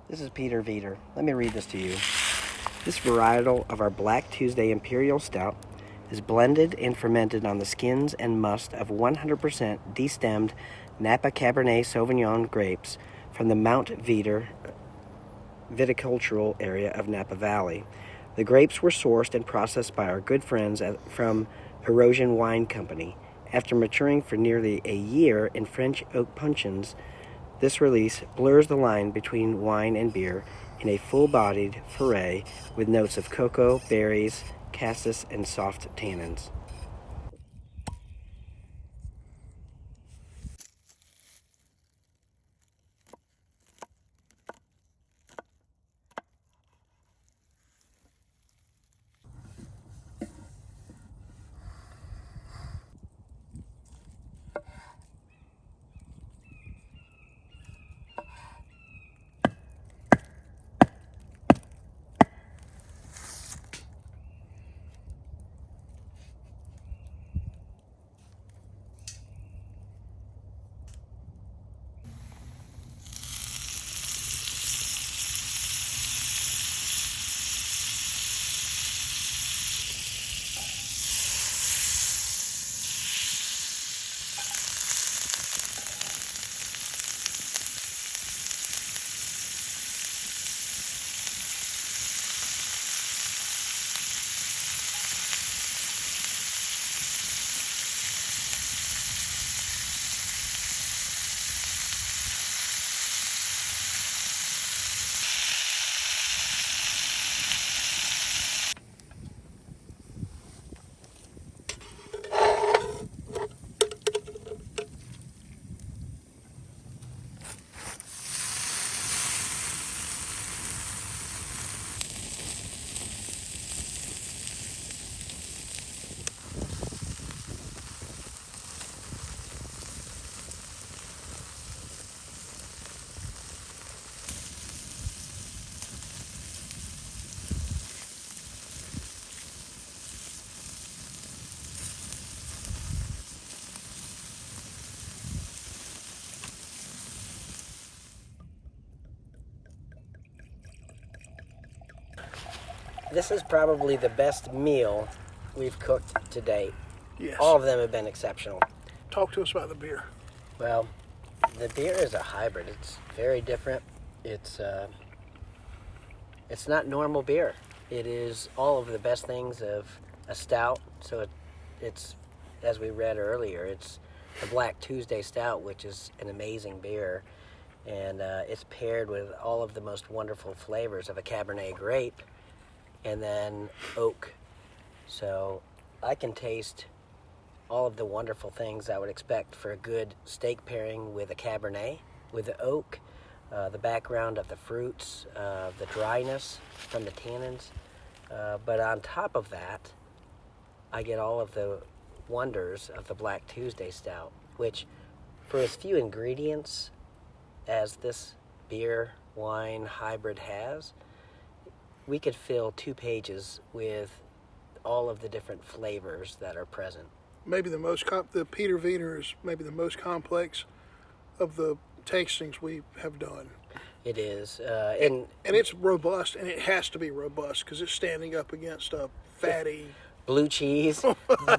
This is Peter Veeder. Let me read this to you. This varietal of our Black Tuesday Imperial Stout is blended and fermented on the skins and must of 100% destemmed Napa Cabernet Sauvignon grapes from the Mount Veeder viticultural area of Napa Valley. The grapes were sourced and processed by our good friends from Erosion Wine Company. After maturing for nearly a year in French oak puncheons, this release blurs the line between wine and beer in a full-bodied foray with notes of cocoa, berries, cassis, and soft tannins. This is probably the best meal we've cooked to date. Yes. All of them have been exceptional. Talk to us about the beer. Well, the beer is a hybrid. It's very different. It's not normal beer. It is all of the best things of a stout. So it's, as we read earlier, it's the Black Tuesday Stout, which is an amazing beer. And it's paired with all of the most wonderful flavors of a Cabernet grape and then oak. So I can taste all of the wonderful things I would expect for a good steak pairing with a Cabernet, with the oak, the background of the fruits, the dryness from the tannins. But on top of that, I get all of the wonders of the Black Tuesday Stout, which for as few ingredients as this beer wine hybrid has, we could fill 2 pages with all of the different flavors that are present. Maybe the Peter Veeder is maybe the most complex of the tastings we have done. It is. And it's robust, and it has to be robust because it's standing up against a fatty... blue cheese,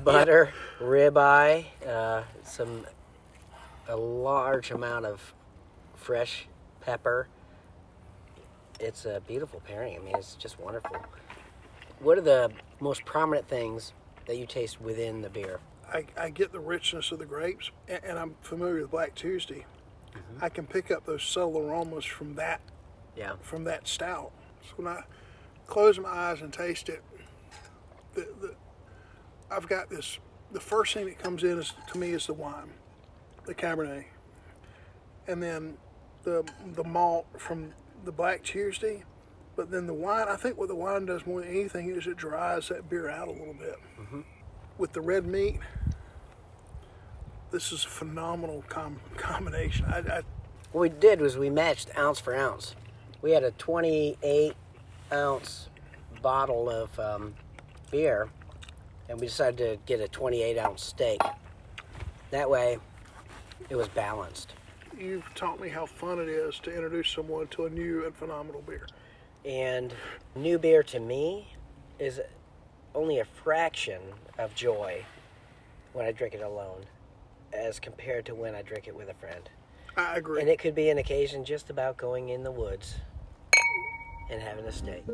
butter, ribeye, a large amount of fresh pepper. It's a beautiful pairing. I mean, it's just wonderful. What are the most prominent things that you taste within the beer? I get the richness of the grapes, and I'm familiar with Black Tuesday. Mm-hmm. I can pick up those subtle aromas from that stout. So when I close my eyes and taste it, I've got this. The first thing that comes in to me is the wine, the Cabernet, and then the malt from the Black Tuesday. But then the wine, I think what the wine does more than anything is it dries that beer out a little bit. Mm-hmm. With the red meat, this is a phenomenal combination. What we did was we matched ounce for ounce. We had a 28-ounce bottle of beer, and we decided to get a 28-ounce steak. That way, it was balanced. you've taught me how fun it is to introduce someone to a new and phenomenal beer. And new beer to me is only a fraction of joy when I drink it alone as compared to when I drink it with a friend. I agree. And it could be an occasion just about going in the woods and having a steak.